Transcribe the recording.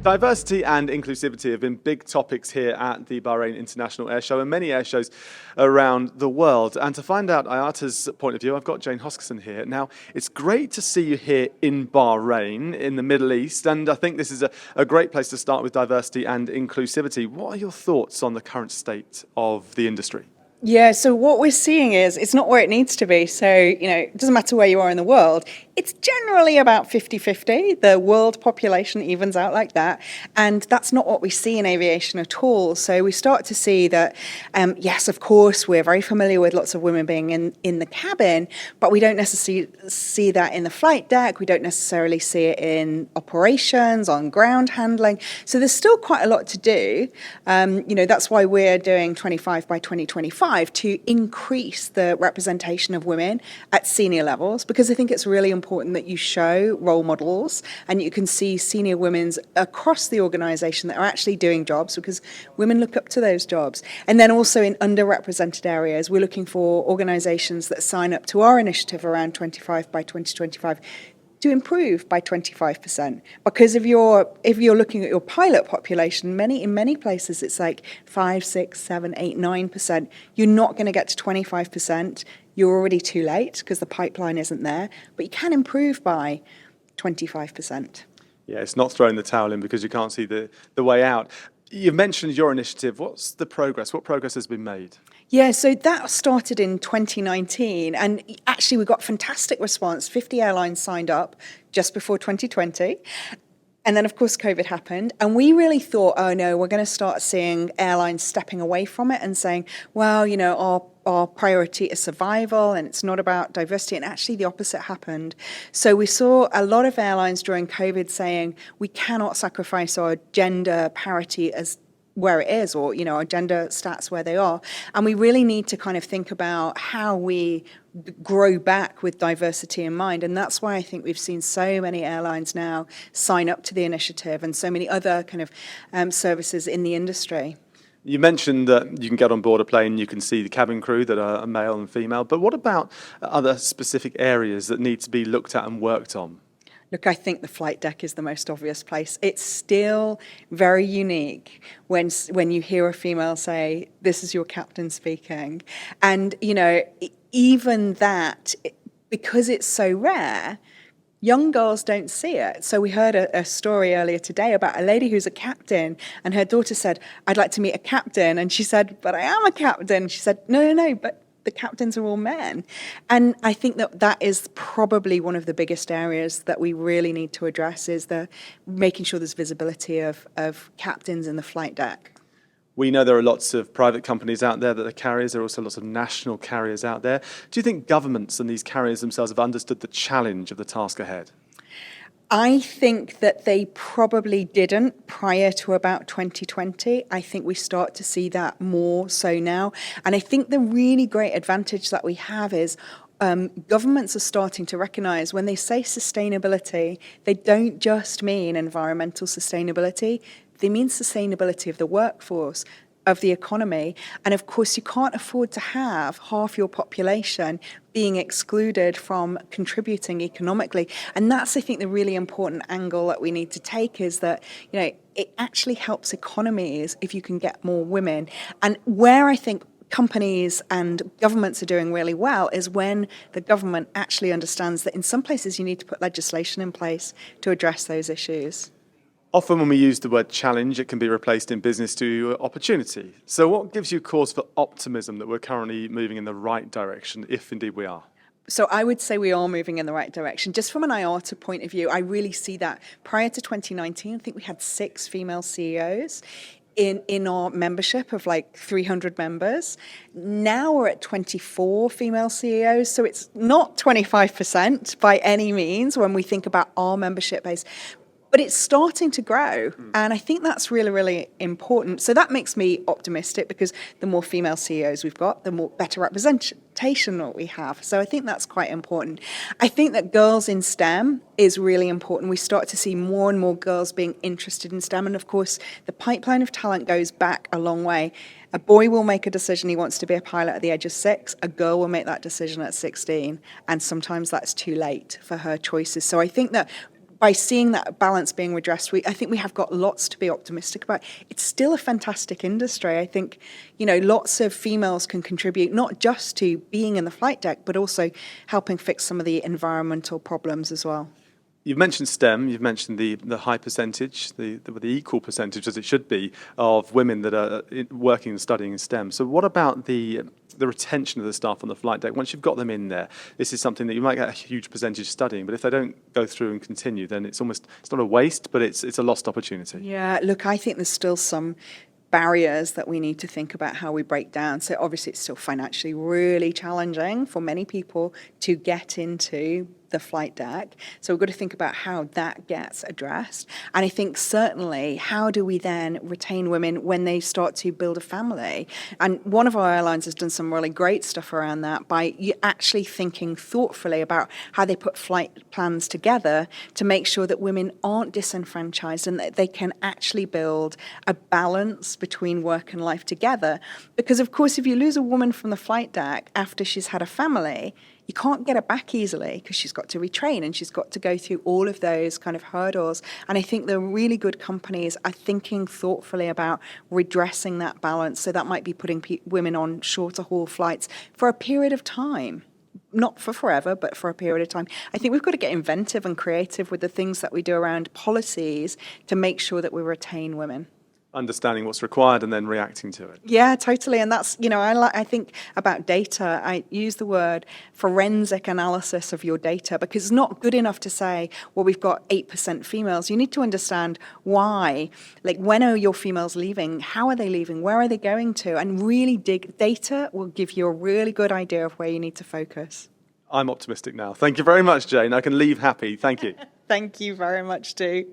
Diversity and inclusivity have been big topics here at the Bahrain International Air Show and many air shows around the world. And to find out IATA's point of view, I've got Jane Hoskisson here. Now, it's great to see you here in Bahrain, in the Middle East, and I think this is a great place to start with diversity and inclusivity. What are your thoughts on the current state of the industry? Yeah, so what we're seeing is it's not where it needs to be. So, it doesn't matter where you are in the world. It's generally about 50-50. The world population evens out like that. And that's not what we see in aviation at all. So we start to see that, yes, of course, we're very familiar with lots of women being in the cabin, but we don't necessarily see that in the flight deck. We don't necessarily see it in operations, on ground handling. So there's still quite a lot to do. That's why we're doing 25 by 2025 to increase the representation of women at senior levels, because I think it's really important that you show role models and you can see senior women across the organisation that are actually doing jobs, because women look up to those jobs. And then also in underrepresented areas, we're looking for organisations that sign up to our initiative around 25 by 2025 to improve by 25%. Because if you're looking at your pilot population, in many places it's like 5, 6, 7, 8, 9%. You're not going to get to 25%. You're already too late because the pipeline isn't there. But you can improve by 25%. Yeah, it's not throwing the towel in because you can't see the way out. You've mentioned your initiative. What's the progress? What progress has been made? Yeah, so that started in 2019, and actually we got fantastic response. 50 airlines signed up just before 2020. And then, of course, COVID happened. And we really thought, oh, no, we're going to start seeing airlines stepping away from it and saying, well, our priority is survival and it's not about diversity. And actually the opposite happened. So we saw a lot of airlines during COVID saying, we cannot sacrifice our gender parity as where it is, or our gender stats where they are, and we really need to kind of think about how we grow back with diversity in mind. And that's why I think we've seen so many airlines now sign up to the initiative, and so many other kind of services in the industry. You mentioned that you can get on board a plane, you can see the cabin crew that are male and female, but what about other specific areas that need to be looked at and worked on? Look, I think the flight deck is the most obvious place. It's still very unique when you hear a female say, "This is your captain speaking." And, even that, because it's so rare, young girls don't see it. So we heard a story earlier today about a lady who's a captain, and her daughter said, "I'd like to meet a captain." And she said, "But I am a captain." She said, No, but the captains are all men. And I think that is probably one of the biggest areas that we really need to address, is the making sure there's visibility of captains in the flight deck. We know there are lots of private companies out there that are carriers. There are also lots of national carriers out there. Do you think governments and these carriers themselves have understood the challenge of the task ahead? I think that they probably didn't prior to about 2020. I think we start to see that more so now. And I think the really great advantage that we have is governments are starting to recognise when they say sustainability, they don't just mean environmental sustainability, they mean sustainability of the workforce, of the economy. And of course, you can't afford to have half your population being excluded from contributing economically. And that's, I think, the really important angle that we need to take, is that, it actually helps economies if you can get more women. And where I think companies and governments are doing really well is when the government actually understands that in some places you need to put legislation in place to address those issues. Often when we use the word challenge, it can be replaced in business to opportunity. So what gives you cause for optimism that we're currently moving in the right direction, if indeed we are? So I would say we are moving in the right direction. Just from an IATA point of view, I really see that. Prior to 2019, I think we had 6 female CEOs in our membership of like 300 members. Now we're at 24 female CEOs, so it's not 25% by any means when we think about our membership base. But it's starting to grow, and I think that's really, really important. So that makes me optimistic, because the more female CEOs we've got, the more better representation that we have. So I think that's quite important. I think that girls in STEM is really important. We start to see more and more girls being interested in STEM, and of course, the pipeline of talent goes back a long way. A boy will make a decision he wants to be a pilot at the age of 6. A girl will make that decision at 16, and sometimes that's too late for her choices. So I think that by seeing that balance being redressed, I think we have got lots to be optimistic about. It's still a fantastic industry. I think, lots of females can contribute not just to being in the flight deck, but also helping fix some of the environmental problems as well. You've mentioned STEM, you've mentioned the high percentage, the equal percentage as it should be, of women that are working and studying in STEM. So what about the retention of the staff on the flight deck? Once you've got them in there, this is something that you might get a huge percentage studying, but if they don't go through and continue, then it's not a waste, but it's a lost opportunity. Yeah, look, I think there's still some barriers that we need to think about how we break down. So obviously it's still financially really challenging for many people to get into the flight deck. So we've got to think about how that gets addressed. And I think certainly, how do we then retain women when they start to build a family? And one of our airlines has done some really great stuff around that by actually thinking thoughtfully about how they put flight plans together to make sure that women aren't disenfranchised and that they can actually build a balance between work and life together. Because of course, if you lose a woman from the flight deck after she's had a family, you can't get her back easily because she's got to retrain and she's got to go through all of those kind of hurdles. And I think the really good companies are thinking thoughtfully about redressing that balance. So that might be putting women on shorter haul flights for a period of time. Not for forever, but for a period of time. I think we've got to get inventive and creative with the things that we do around policies to make sure that we retain women. Understanding what's required and then reacting to it. Yeah, totally. And that's, I think about data. I use the word forensic analysis of your data because it's not good enough to say, well, we've got 8% females. You need to understand why. Like, when are your females leaving? How are they leaving? Where are they going to? And really dig. Data will give you a really good idea of where you need to focus. I'm optimistic now. Thank you very much, Jane. I can leave happy. Thank you. Thank you very much, Stu.